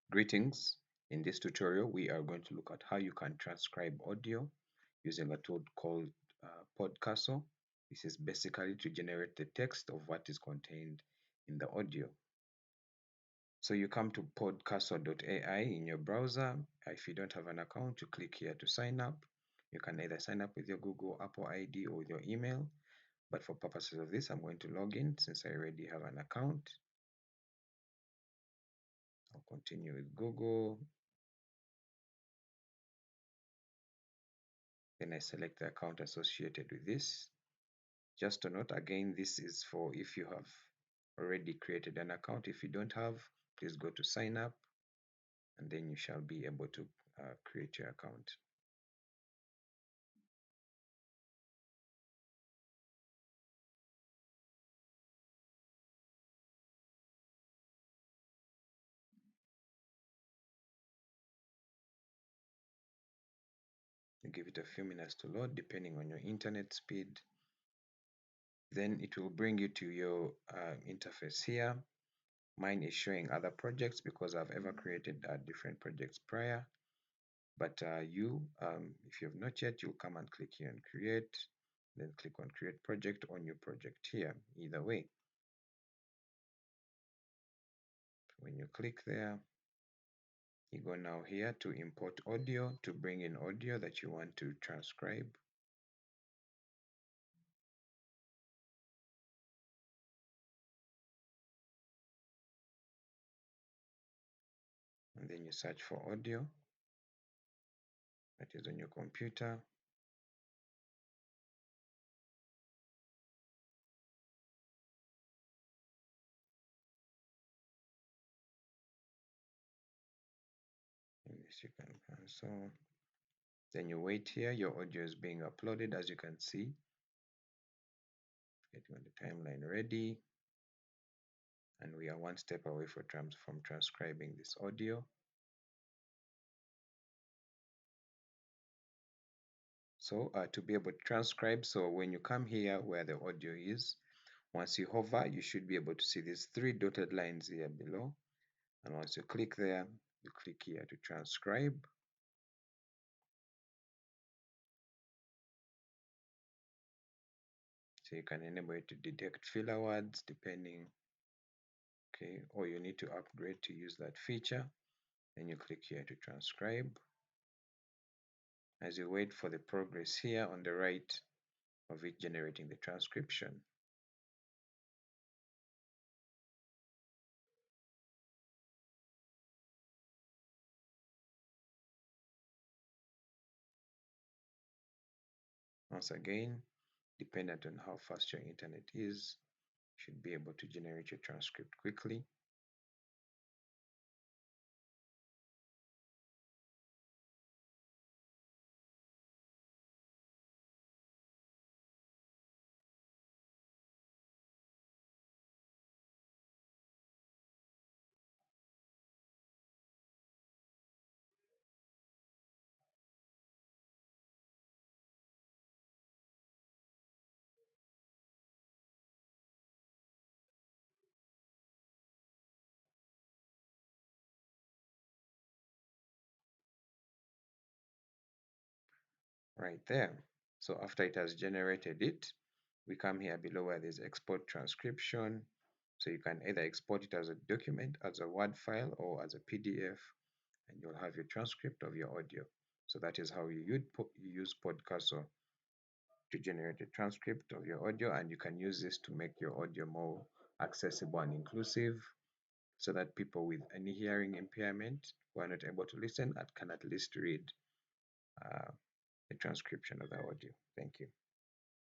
Greetings. In this tutorial, we are going to look at how you can transcribe audio using a tool called Podcastle. This is basically to generate the text of what is contained in the audio. So you come to podcastle.ai in your browser. If you don't have an account, you click here to sign up. You can either sign up with your Google Apple ID or with your email. But for purposes of this, I'm going to log in since I already have an account. I'll continue with Google. Then I select the account associated with this. Just to note, again, this is for if you have already created an account. If you don't have, please go to sign up and then you shall be able to create your account. You give it a few minutes to load depending on your internet speed. Then it will bring you to your interface here. Mine is showing other projects because I've ever created different projects prior. But if you have not yet, you'll come and click here on create, then click on create project or new project here, either way. When you click there, you go now here to import audio to bring in audio that you want to transcribe. And then you search for audio that is on your computer. And this you can cancel. Then you wait here, your audio is being uploaded as you can see. Getting on the timeline ready. And we are one step away from transcribing this audio. So to be able to transcribe, so when you come here where the audio is, once you hover, you should be able to see these three dotted lines here below. And once you click there, you click here to transcribe. So you can enable it to detect filler words depending, okay, or you need to upgrade to use that feature. Then you click here to transcribe. As you wait for the progress here on the right of it generating the transcription. Once again, dependent on how fast your internet is, you should be able to generate your transcript quickly. Right there. So after it has generated it, we come here below where there's export transcription. So you can either export it as a document, as a Word file, or as a PDF, and you'll have your transcript of your audio. So that is how you use Podcastle to generate a transcript of your audio, and you can use this to make your audio more accessible and inclusive so that people with any hearing impairment who are not able to listen can at least read the transcription of the audio. Thank you.